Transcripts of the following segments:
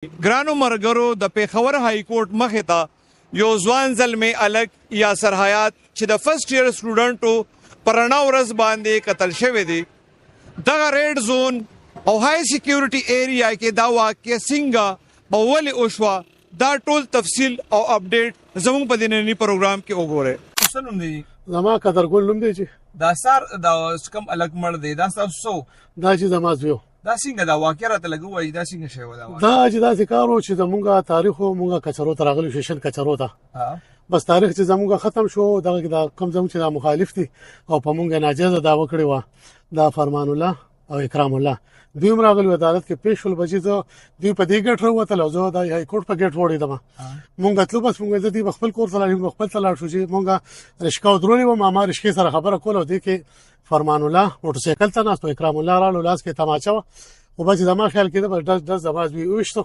ګرانو مرګرو د پیښور های کورټ مخې ته یو ځوان زلمی الګ یاسر حیات چې د فرست ایئر سټوډنټو پرانا ورځ باندې قتل شوی دی دغه ریډ زون او های سکیورټي ایریا کې دا واقع څنګه په ولې وشوه دا ټول تفصیل او اپډیټ زموږ په دننی پروګرام کې وګورئ. سلام دی زما قدرګل نوم دی چې دا سار دا کم الګ مړ دی دا تاسو دا چې زما زوی دا څنګه دا واقعه راته لګوي دا څنګه شوی دا چې دا ذکر و چې زمونږه تاریخ او مونږه کچرو ته راغلی شیشن کچرو ته بس تاریخ چې زمونږه ختم شو دا کم زمونږ چې دا مخالف دي او په مونږه ناجیزه دا وکړي و دا فرمان الله او اکرام الله دوی راغلی عدالت کې پیښ ول بچي ته دوی په دې ګټ وروته لوزو دا های کورټ په ګټ وړي دما مونږه تلو بس مونږه د دې خپل کور سره خپل تلاړ شو چې مونږه رشکاو درولې و ما رشکې سره خبره کوله دې کې فرمان الله موټر سایکل ته ناس اکرام الله رالو لاس کې تماچا او بچ زما خیال کېده بس د زواز وی وشتو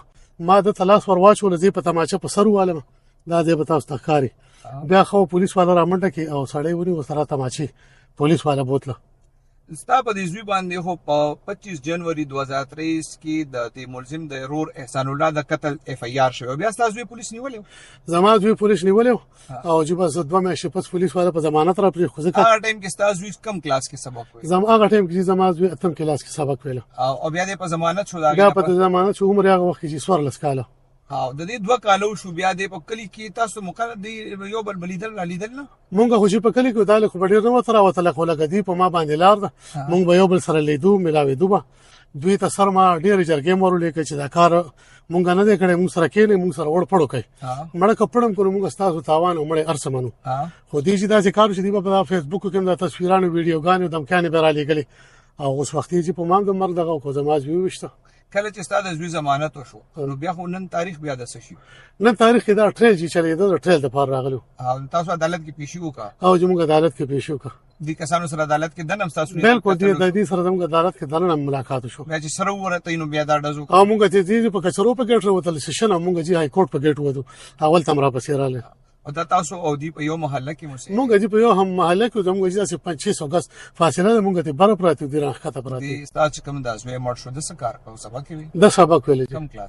ما د تلاس ور واچول زی په تماچا په سر والم دا دې بتاو استخاري بیا خو پولیس والا را منډه کې او سړی ونی وسره تماچي پولیس والا بوتله ستا په دې زوی باندې خو په 25 جنوري 2023 کې د ملزم د رور احسان الله د قتل اف ای آر شوی بیا تاسو زوی پولیس نیولې زما زوی پولیس نیولې او چې بس دوه مېشې پس پولیس والا په ضمانت را پرې خو ځکه هغه ټایم کې تاسو زوی کم کلاس کې سبق ویل هغه ټایم کې زما زوی اتم کلاس کې سبق ویل او بیا د په ضمانت شو دا بیا په ضمانت شو عمر هغه وخت کې 14 کاله او د دې دوه کالو شو بیا د په کلی کې تاسو مقرر دی یو بل بلیدل نه مونږ خو چې په کلی کې داله خو ډیر نو تر وته خو لګدي په ما باندې لار ده مونږ به یو بل سره لیدو ملاوي دوه دوی ته سر ما ډیر جرګې مورو لیکي چې دا کار مونږ نه کړي مونږ سره کېنه مونږ سره وړ پړو کوي مړه کپړم کوم مونږ تاسو تاوان مړه ارسمنو خو دې چې دا ذکر شې دی په فیسبوک کې دا تصویرانو ویډیوګانو دمکانې برالي غلي او اوس وخت چې په مام د مرګ دغه کو زماز وی وشته کله چې ستاسو زوی ضمانت وشو نو بیا خو نن تاریخ بیا د سشي نن تاریخ دا ټریل چې چلیدو ټریل د پار راغلو او تاسو عدالت کې پیښ وکا او چې موږ عدالت کې پیښ وکا دي کسانو سره عدالت کې دنه تاسو بالکل دې سره موږ عدالت کې دنه ملاقات شو بیا چې سره ورته نو بیا دا ډزو او موږ چې په کچرو په ګټ وروتل سیشن موږ چې های کورټ په ګټ وځو اول تم را پسې رااله او دا تاسو او دی په یو محله کې مو موږ چې په یو هم محله کې زموږ چې 500 غس فاصله موږ ته بر پراته دي راخته پراته دي تاسو کوم داس وې مړ شو د سکار په سبا کې د سبا کولې کم کلاس